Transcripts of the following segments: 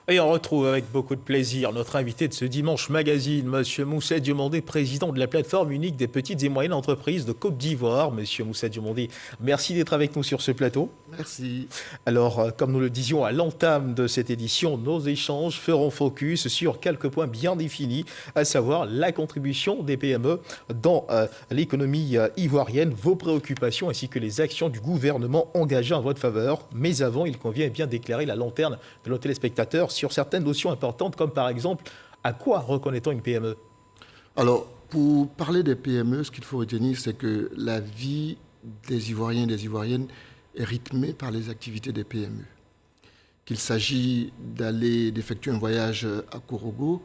Et on retrouve avec beaucoup de plaisir notre invité de ce dimanche magazine, Monsieur Moussa Diomandé, président de la plateforme unique des petites et moyennes entreprises de Côte d'Ivoire. Monsieur Moussa Diomandé, merci d'être avec nous sur ce plateau. Merci. Alors, comme nous le disions à l'entame de cette édition, nos échanges feront focus sur quelques points bien définis, à savoir la contribution des PME dans l'économie ivoirienne, vos préoccupations ainsi que les actions du gouvernement engagées en votre faveur. Mais avant, il convient bien d'éclairer la lanterne de nos téléspectateurs sur certaines notions importantes, comme par exemple, à quoi reconnaît-on une PME? Alors, pour parler des PME, ce qu'il faut retenir, c'est que la vie des Ivoiriens et des Ivoiriennes est rythmée par les activités des PME. Qu'il s'agit d'effectuer un voyage à Korogo,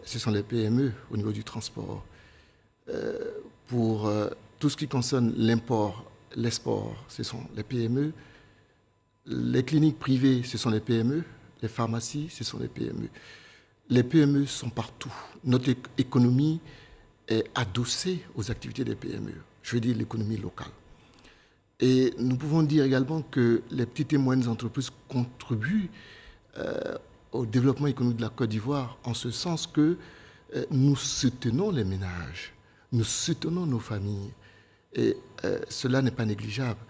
ce sont les PME au niveau du transport. Pour tout ce qui concerne l'import, l'export, ce sont les PME. Les cliniques privées, ce sont les PME. Les pharmacies, ce sont les PME. Les PME sont partout. Notre économie est adossée aux activités des PME. Je veux dire l'économie locale. Et nous pouvons dire également que les petites et moyennes entreprises contribuent au développement économique de la Côte d'Ivoire en ce sens que nous soutenons les ménages, nous soutenons nos familles. Et cela n'est pas négligeable.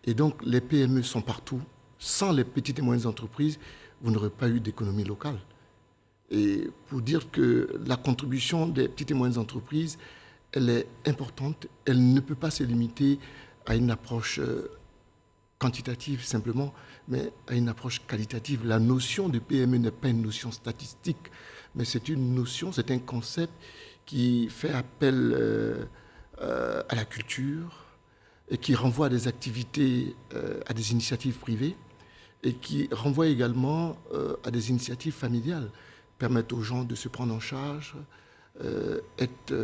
Et donc les PME sont partout. Sans les petites et moyennes entreprises, vous n'aurez pas eu d'économie locale. Et pour dire que la contribution des petites et moyennes entreprises, elle est importante, elle ne peut pas se limiter à une approche quantitative simplement, mais à une approche qualitative. La notion de PME n'est pas une notion statistique, mais c'est une notion, c'est un concept qui fait appel à la culture et qui renvoie à des activités, à des initiatives privées, et qui renvoie également à des initiatives familiales, permettent aux gens de se prendre en charge, être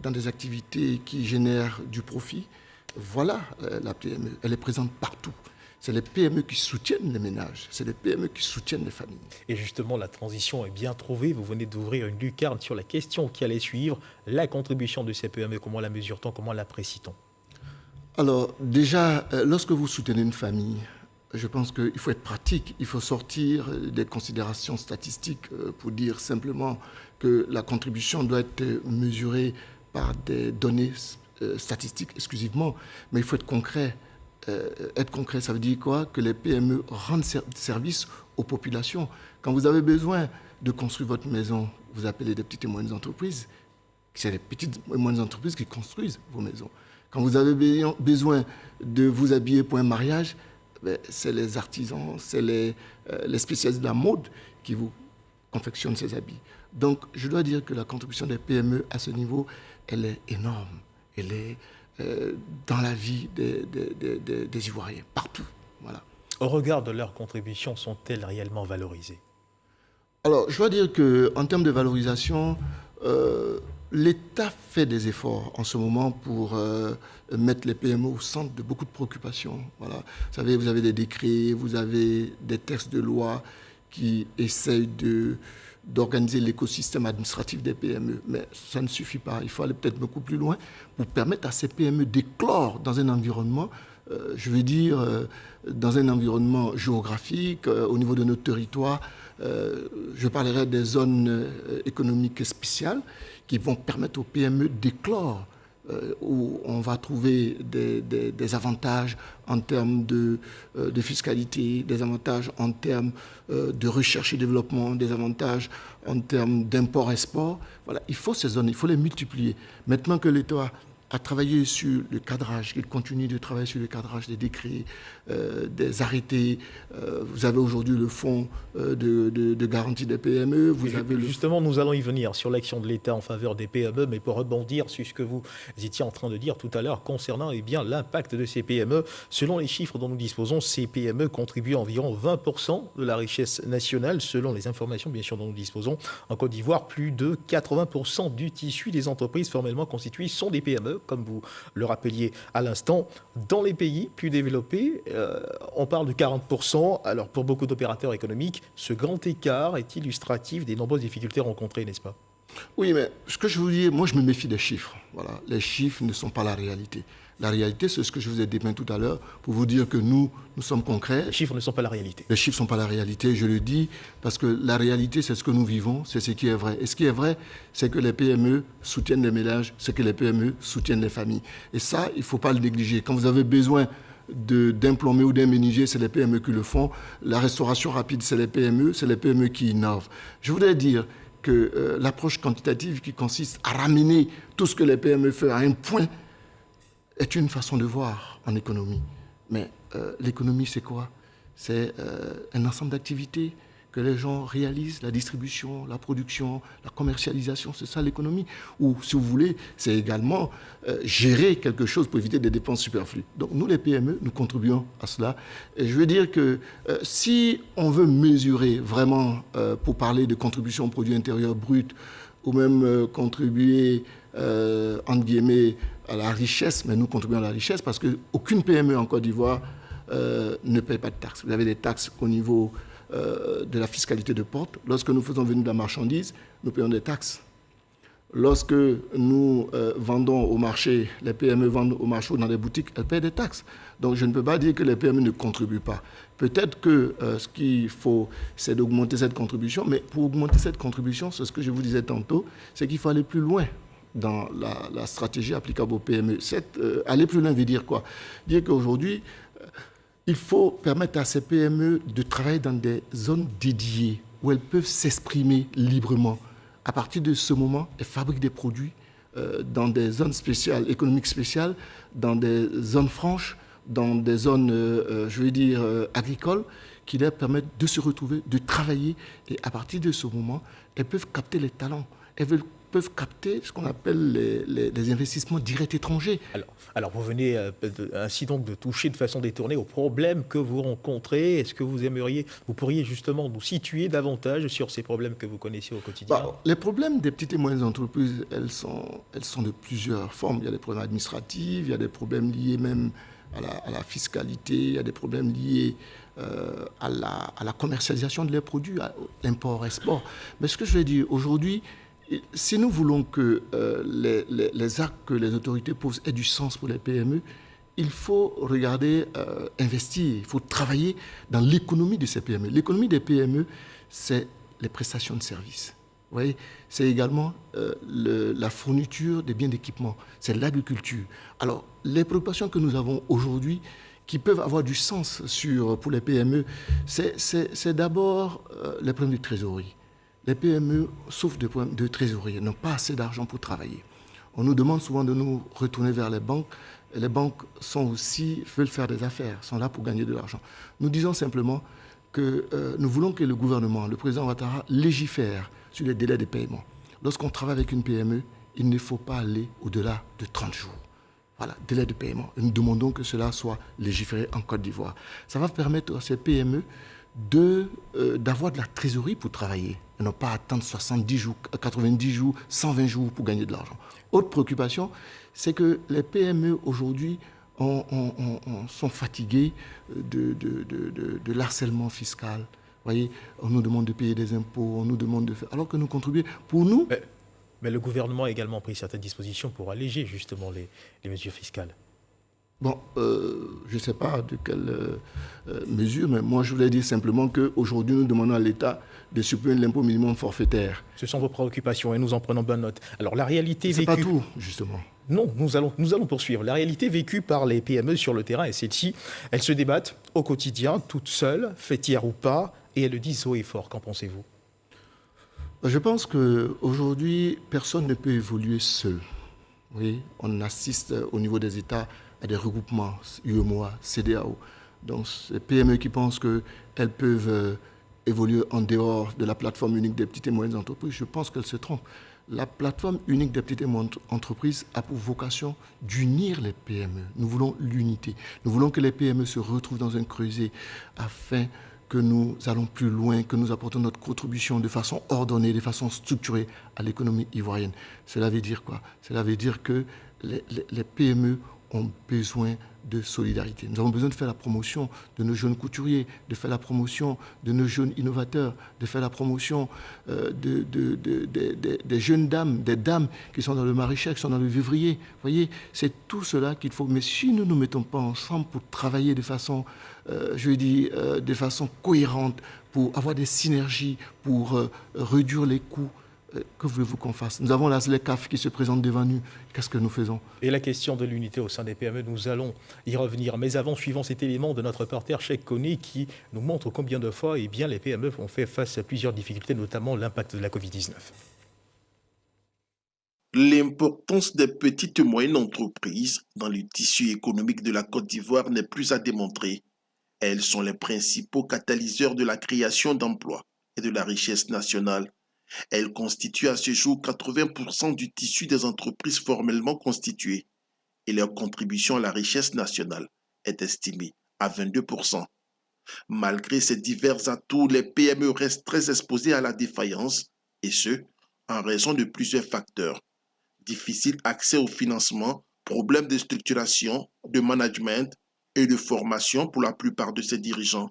dans des activités qui génèrent du profit. Voilà la PME, elle est présente partout. C'est les PME qui soutiennent les ménages, c'est les PME qui soutiennent les familles. Et justement, la transition est bien trouvée. Vous venez d'ouvrir une lucarne sur la question qui allait suivre, la contribution de ces PME. Comment la mesure-t-on, comment l'apprécie-t-on? Alors déjà, lorsque vous soutenez une famille, je pense qu'il faut être pratique, il faut sortir des considérations statistiques pour dire simplement que la contribution doit être mesurée par des données statistiques exclusivement, mais il faut être concret. Être concret, ça veut dire quoi? Que les PME rendent service aux populations. Quand vous avez besoin de construire votre maison, vous appelez des petites et moyennes entreprises. C'est les petites et moyennes entreprises qui construisent vos maisons. Quand vous avez besoin de vous habiller pour un mariage, c'est les artisans, c'est les spécialistes de la mode qui vous confectionnent ces habits. Donc, je dois dire que la contribution des PME à ce niveau, elle est énorme. Elle est dans la vie des Ivoiriens, partout. Voilà. Au regard de leur contribution, sont-elles réellement valorisées? Alors, je dois dire qu'en termes de valorisation, l'État fait des efforts en ce moment pour mettre les PME au centre de beaucoup de préoccupations. Voilà. Vous savez, vous avez des décrets, vous avez des textes de loi qui essayent d'organiser l'écosystème administratif des PME. Mais ça ne suffit pas. Il faut aller peut-être beaucoup plus loin pour permettre à ces PME d'éclore dans un environnement, je veux dire, dans un environnement géographique, au niveau de notre territoire. Je parlerai des zones économiques spéciales qui vont permettre aux PME d'éclore, où on va trouver des avantages en termes de fiscalité, des avantages en termes de recherche et développement, des avantages en termes d'import-export. Voilà, il faut ces zones, il faut les multiplier. Maintenant que l'État a travaillé sur le cadrage, qu'il continue de travailler sur le cadrage des décrets, des arrêtés. Vous avez aujourd'hui le fonds de garantie des PME. Justement, nous allons y venir sur l'action de l'État en faveur des PME, mais pour rebondir sur ce que vous étiez en train de dire tout à l'heure concernant l'impact de ces PME. Selon les chiffres dont nous disposons, ces PME contribuent à environ 20% de la richesse nationale. Selon les informations, bien sûr, dont nous disposons, en Côte d'Ivoire, plus de 80% du tissu des entreprises formellement constituées sont des PME. Comme vous le rappeliez à l'instant, dans les pays plus développés, on parle de 40%. Alors pour beaucoup d'opérateurs économiques, ce grand écart est illustratif des nombreuses difficultés rencontrées, n'est-ce pas? Oui, mais ce que je vous dis, moi je me méfie des chiffres. Voilà. Les chiffres ne sont pas la réalité. La réalité, c'est ce que je vous ai dépeint tout à l'heure pour vous dire que nous sommes concrets. Les chiffres ne sont pas la réalité. Les chiffres ne sont pas la réalité, je le dis, parce que la réalité, c'est ce que nous vivons, c'est ce qui est vrai. Et ce qui est vrai, c'est que les PME soutiennent les ménages, c'est que les PME soutiennent les familles. Et ça, il ne faut pas le négliger. Quand vous avez besoin d'un plombier ou d'un menuisier, c'est les PME qui le font. La restauration rapide, c'est les PME qui innovent. Je voudrais dire que l'approche quantitative qui consiste à ramener tout ce que les PME font à un point est une façon de voir en économie. Mais l'économie, c'est quoi? C'est un ensemble d'activités que les gens réalisent, la distribution, la production, la commercialisation, c'est ça l'économie. Ou, si vous voulez, c'est également gérer quelque chose pour éviter des dépenses superflues. Donc nous, les PME, nous contribuons à cela. Et je veux dire que si on veut mesurer vraiment, pour parler de contribution au produit intérieur brut, ou même contribuer, entre guillemets, à la richesse, mais nous contribuons à la richesse parce qu'aucune PME en Côte d'Ivoire ne paye pas de taxes. Vous avez des taxes au niveau de la fiscalité de porte. Lorsque nous faisons venir de la marchandise, nous payons des taxes. Lorsque nous vendons au marché, les PME vendent au marché ou dans les boutiques, elles payent des taxes. Donc je ne peux pas dire que les PME ne contribuent pas. Peut-être que ce qu'il faut, c'est d'augmenter cette contribution, mais pour augmenter cette contribution, c'est ce que je vous disais tantôt, c'est qu'il faut aller plus loin dans la stratégie applicable aux PME. Aller plus loin veut dire quoi? Dire qu'aujourd'hui, il faut permettre à ces PME de travailler dans des zones dédiées où elles peuvent s'exprimer librement. À partir de ce moment, elles fabriquent des produits dans des zones spéciales, économiques spéciales, dans des zones franches, dans des zones, agricoles, qui leur permettent de se retrouver, de travailler. Et à partir de ce moment, elles peuvent capter les talents. Elles peuvent capter ce qu'on appelle les investissements directs étrangers. Alors vous venez ainsi donc de toucher de façon détournée aux problèmes que vous rencontrez. Est-ce que vous pourriez justement nous situer davantage sur ces problèmes que vous connaissez au quotidien? Les problèmes des petites et moyennes entreprises, elles sont de plusieurs formes. Il y a des problèmes administratifs, il y a des problèmes liés même à la fiscalité, il y a des problèmes liés à la commercialisation de leurs produits, à l'import-export. Mais ce que je veux dire aujourd'hui, si nous voulons que les actes que les autorités posent aient du sens pour les PME, il faut regarder, investir, il faut travailler dans l'économie de ces PME. L'économie des PME, c'est les prestations de services. Vous voyez, c'est également la fourniture des biens d'équipement, c'est l'agriculture. Alors, les préoccupations que nous avons aujourd'hui, qui peuvent avoir du sens pour les PME, c'est d'abord les problèmes de trésorerie. Les PME souffrent de problèmes de trésorerie, n'ont pas assez d'argent pour travailler. On nous demande souvent de nous retourner vers les banques. Et les banques veulent faire des affaires, sont là pour gagner de l'argent. Nous disons simplement que nous voulons que le gouvernement, le président Ouattara, légifère sur les délais de paiement. Lorsqu'on travaille avec une PME, il ne faut pas aller au-delà de 30 jours. Voilà, délai de paiement. Et nous demandons que cela soit légiféré en Côte d'Ivoire. Ça va permettre à ces PME d'avoir de la trésorerie pour travailler et non pas attendre 70 jours, 90 jours, 120 jours pour gagner de l'argent. Autre préoccupation, c'est que les PME aujourd'hui sont fatiguées de l'harcèlement fiscal. Vous voyez, on nous demande de payer des impôts, on nous demande de faire... Alors que nous contribuons, pour nous... Mais le gouvernement a également pris certaines dispositions pour alléger justement les mesures fiscales. Bon, je ne sais pas de quelle mesure, mais moi je voulais dire simplement qu'aujourd'hui nous demandons à l'État de supprimer l'impôt minimum forfaitaire. Ce sont vos préoccupations et nous en prenons bonne note. Alors la réalité vécue... C'est pas tout, justement. Non, nous allons poursuivre. La réalité vécue par les PME sur le terrain est celle-ci. Elles se débattent au quotidien, toutes seules, fêtières ou pas, et elles le disent haut et fort. Qu'en pensez-vous? Je pense qu'aujourd'hui, personne ne peut évoluer seul. Oui, on assiste au niveau des États à des regroupements, UEMOA, CEDEAO. Donc, ces PME qui pensent qu'elles peuvent évoluer en dehors de la plateforme unique des petites et moyennes entreprises, je pense qu'elles se trompent. La plateforme unique des petites et moyennes entreprises a pour vocation d'unir les PME. Nous voulons l'unité. Nous voulons que les PME se retrouvent dans un creuset afin que nous allons plus loin, que nous apportons notre contribution de façon ordonnée, de façon structurée à l'économie ivoirienne. Cela veut dire quoi? Cela veut dire que les PME ont besoin de solidarité. Nous avons besoin de faire la promotion de nos jeunes couturiers, de faire la promotion de nos jeunes innovateurs, de faire la promotion des jeunes dames, des dames qui sont dans le maraîchage, qui sont dans le vivrier. Vous voyez, c'est tout cela qu'il faut. Mais si nous ne nous mettons pas ensemble pour travailler de façon, de façon cohérente, pour avoir des synergies, pour réduire les coûts, que voulez-vous qu'on fasse? Nous avons la SLECAF qui se présente devant nous. Qu'est-ce que nous faisons? Et la question de l'unité au sein des PME, nous allons y revenir. Mais avant, suivant cet élément de notre reporter Cheikh Koné qui nous montre combien de fois les PME ont fait face à plusieurs difficultés, notamment l'impact de la Covid-19. L'importance des petites et moyennes entreprises dans le tissu économique de la Côte d'Ivoire n'est plus à démontrer. Elles sont les principaux catalyseurs de la création d'emplois et de la richesse nationale. Elles constituent à ce jour 80% du tissu des entreprises formellement constituées et leur contribution à la richesse nationale est estimée à 22%. Malgré ces divers atouts, les PME restent très exposées à la défaillance et ce, en raison de plusieurs facteurs. Difficile accès au financement, problèmes de structuration, de management et de formation pour la plupart de ses dirigeants.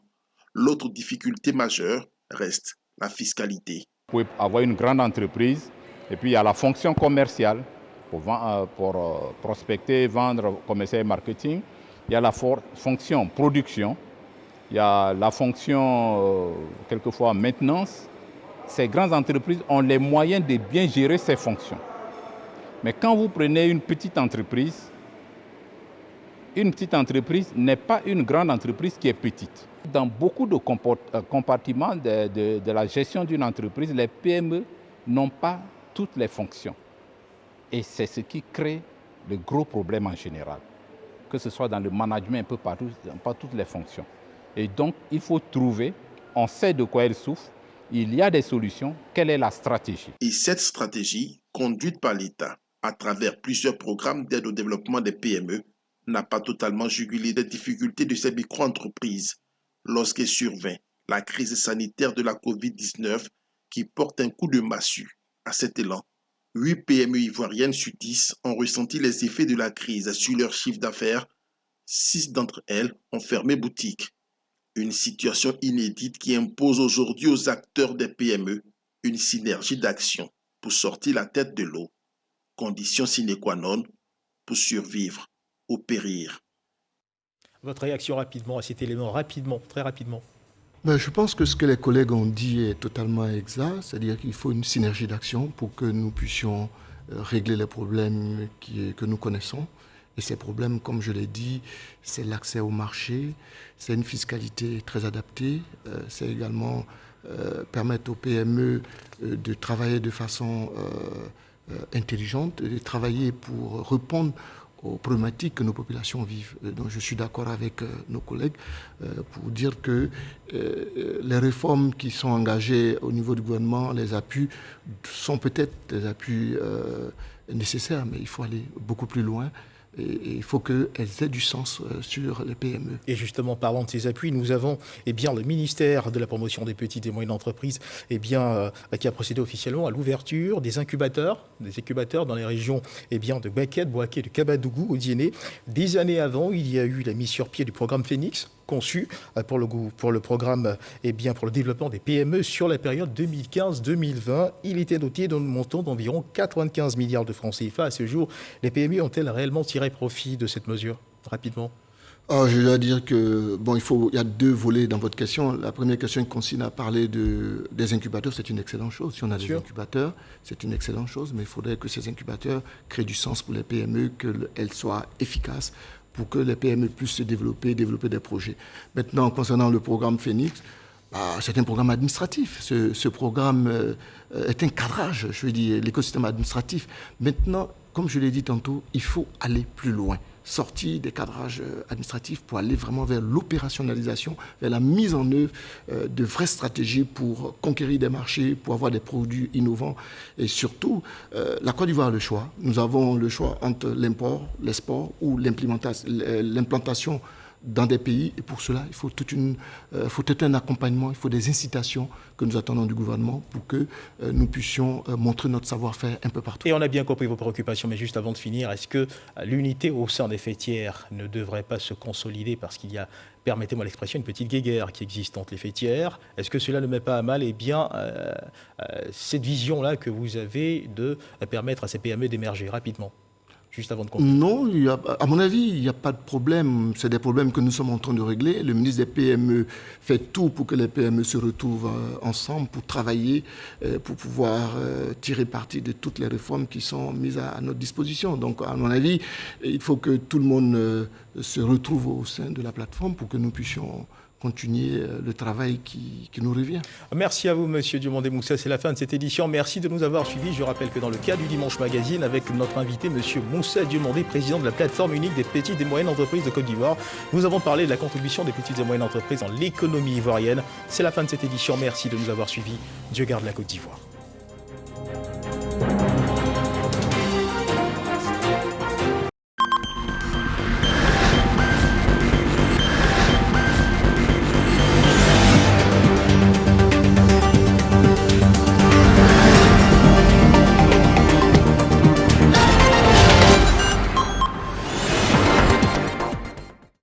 L'autre difficulté majeure reste la fiscalité. Vous pouvez avoir une grande entreprise et puis il y a la fonction commerciale pour prospecter, vendre, commercer et marketing. Il y a la fonction production, il y a la fonction quelquefois maintenance. Ces grandes entreprises ont les moyens de bien gérer ces fonctions. Mais quand vous prenez une petite entreprise n'est pas une grande entreprise qui est petite. Dans beaucoup de compartiments de la gestion d'une entreprise, les PME n'ont pas toutes les fonctions. Et c'est ce qui crée le gros problème en général, que ce soit dans le management un peu partout, pas toutes les fonctions. Et donc, il faut trouver, on sait de quoi elles souffrent, il y a des solutions, quelle est la stratégie? Et cette stratégie, conduite par l'État à travers plusieurs programmes d'aide au développement des PME, n'a pas totalement jugulé des difficultés de ces micro-entreprises lorsqu'est survint la crise sanitaire de la Covid-19 qui porte un coup de massue à cet élan. 8 PME ivoiriennes sur 10 ont ressenti les effets de la crise sur leur chiffre d'affaires. 6 d'entre elles ont fermé boutique. Une situation inédite qui impose aujourd'hui aux acteurs des PME une synergie d'action pour sortir la tête de l'eau. Condition sine qua non pour survivre ou périr. Votre réaction rapidement à cet élément, très rapidement. Je pense que ce que les collègues ont dit est totalement exact, c'est-à-dire qu'il faut une synergie d'action pour que nous puissions régler les problèmes que nous connaissons. Et ces problèmes, comme je l'ai dit, c'est l'accès au marché, c'est une fiscalité très adaptée, c'est également permettre aux PME de travailler de façon intelligente, de travailler pour répondre aux problématiques que nos populations vivent. Donc je suis d'accord avec nos collègues pour dire que les réformes qui sont engagées au niveau du gouvernement, les appuis sont peut-être des appuis nécessaires, mais il faut aller beaucoup plus loin. Et il faut qu'elles aient du sens sur les PME. Et justement, parlant de ces appuis, nous avons le ministère de la promotion des petites et moyennes entreprises qui a procédé officiellement à l'ouverture des incubateurs dans les régions de Baquet, Boaké, de Kabadougou, au Diéné. Des années avant, il y a eu la mise sur pied du programme Phoenix, conçu pour le programme, pour le développement des PME sur la période 2015-2020. Il était doté d'un montant d'environ 95 milliards de francs CFA. À ce jour, les PME ont-elles réellement tiré profit de cette mesure? Rapidement. Je dois dire que, il y a deux volets dans votre question. La première question qui consiste à parler des incubateurs, c'est une excellente chose. Si on a des incubateurs, c'est une excellente chose, mais il faudrait que ces incubateurs créent du sens pour les PME, qu'elles soient efficaces, pour que les PME puissent se développer des projets. Maintenant, concernant le programme Phoenix, c'est un programme administratif. Ce programme est un cadrage, l'écosystème administratif. Maintenant, comme je l'ai dit tantôt, il faut aller plus loin, sortir des cadrages administratifs pour aller vraiment vers l'opérationnalisation, vers la mise en œuvre de vraies stratégies pour conquérir des marchés, pour avoir des produits innovants. Et surtout, la Côte d'Ivoire a le choix. Nous avons le choix entre l'import, l'export ou l'implantation dans des pays. Et pour cela, il faut tout un accompagnement, il faut des incitations que nous attendons du gouvernement pour que nous puissions montrer notre savoir-faire un peu partout. Et on a bien compris vos préoccupations, mais juste avant de finir, est-ce que l'unité au sein des fêtières ne devrait pas se consolider parce qu'il y a, permettez-moi l'expression, une petite guéguerre qui existe entre les fêtières? Est-ce que cela ne met pas à mal cette vision-là que vous avez de permettre à ces PME d'émerger rapidement? Juste avant de conclure. Non, à mon avis, il n'y a pas de problème. C'est des problèmes que nous sommes en train de régler. Le ministre des PME fait tout pour que les PME se retrouvent ensemble, pour travailler, pour pouvoir tirer parti de toutes les réformes qui sont mises à notre disposition. Donc, à mon avis, il faut que tout le monde se retrouve au sein de la plateforme pour que nous puissions continuer le travail qui nous revient. Merci à vous, Monsieur Diomandé Moussa. C'est la fin de cette édition. Merci de nous avoir suivis. Je rappelle que dans le cadre du Dimanche Magazine, avec notre invité, Monsieur Moussa Diomandé, président de la plateforme unique des petites et moyennes entreprises de Côte d'Ivoire, nous avons parlé de la contribution des petites et moyennes entreprises dans l'économie ivoirienne. C'est la fin de cette édition. Merci de nous avoir suivis. Dieu garde la Côte d'Ivoire.